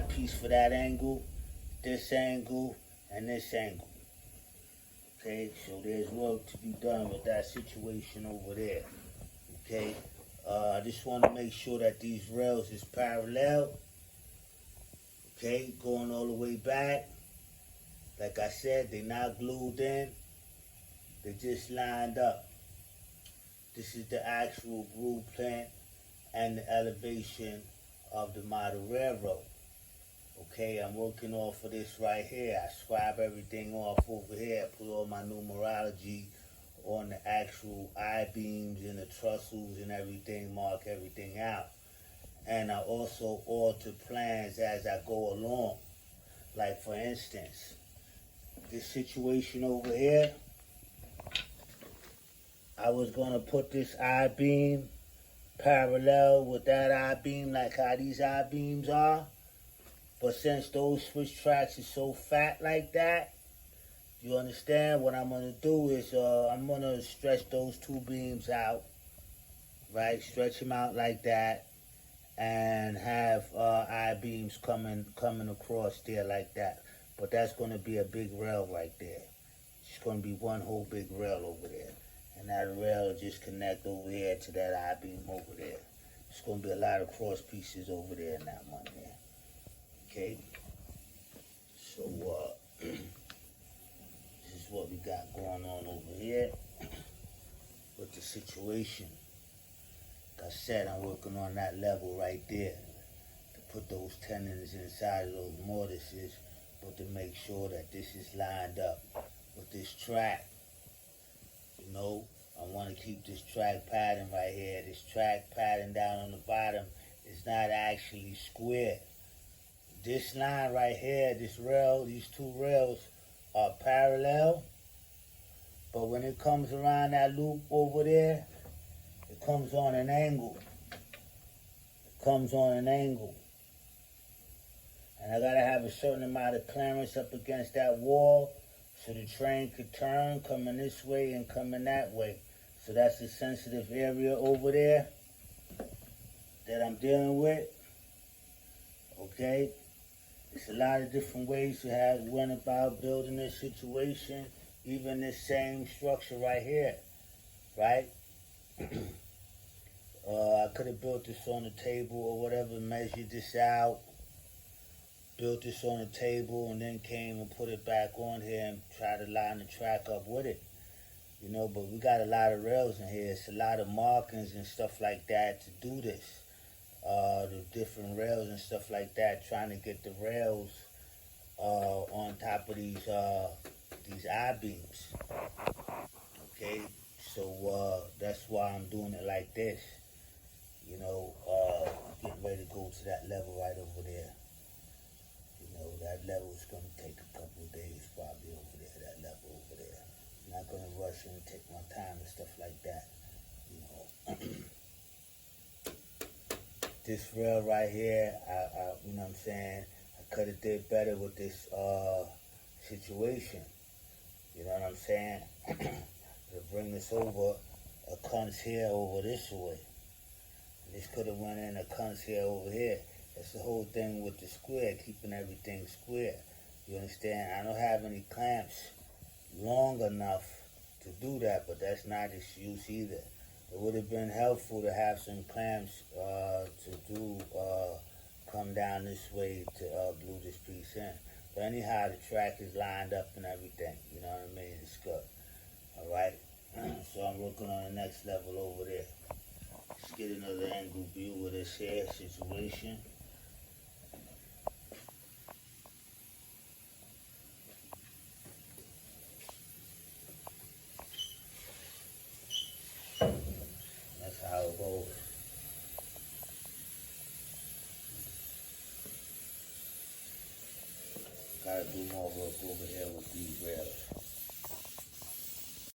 a piece for that angle, this angle, and this angle. Okay, so there's work to be done with that situation over there. Okay, I just want to make sure that these rails is parallel. Okay, going all the way back. Like I said, they're not glued in. They just lined up. This is the actual blueprint and the elevation of the model railroad. Okay, I'm working off of this right here. I scribe everything off over here, put all my numerology on the actual I-beams and the trussels and everything, mark everything out. And I also alter plans as I go along. Like for instance, this situation over here, I was gonna put this I-beam parallel with that I-beam, like how these I-beams are. But since those switch tracks is so fat like that, you understand, what I'm gonna do is I'm gonna stretch those two beams out, right? Stretch them out like that, and have I-beams coming across there like that. But that's gonna be a big rail right there. It's gonna be one whole big rail over there. And that rail will just connect over here to that I-beam over there. It's gonna be a lot of cross pieces over there in that one there. Okay, so this is what we got going on over here with the situation. Like I said, I'm working on that level right there to put those tendons inside of those mortises, but to make sure that this is lined up with this track. You know, I want to keep this track pattern right here. This track pattern down on the bottom is not actually square. This line right here, this rail, these two rails are parallel. But when it comes around that loop over there, it comes on an angle. It comes on an angle. And I gotta have a certain amount of clearance up against that wall so the train could turn, coming this way and coming that way. So that's the sensitive area over there that I'm dealing with. Okay? It's a lot of different ways to have went about building this situation, even this same structure right here, right? I could have built this on the table or whatever, measured this out, built this on the table, and then came and put it back on here and try to line the track up with it. You know, but we got a lot of rails in here. It's a lot of markings and stuff like that to do this. The different rails and stuff like that, trying to get the rails on top of these I-beams. Okay, so that's why I'm doing it like this. You know, getting ready to go to that level right over there. You know, that level is going to take a couple of days probably over there, that level over there. I'm not going to rush in and take my time and stuff like that, you know. This rail right here, you know what I'm saying, I could have did better with this situation. You know what I'm saying? To bring this over, a cunts here over this way. This could have went in a cunts here over here. That's the whole thing with the square, keeping everything square. You understand? I don't have any clamps long enough to do that, but that's not its use either. It would have been helpful to have some clamps to do come down this way to glue this piece in. But anyhow, the track is lined up and everything. You know what I mean? It's good. All right. So I'm working on the next level over there. Let's get another angle view of this here situation. That's how it goes. Gotta do more work over here with these rails.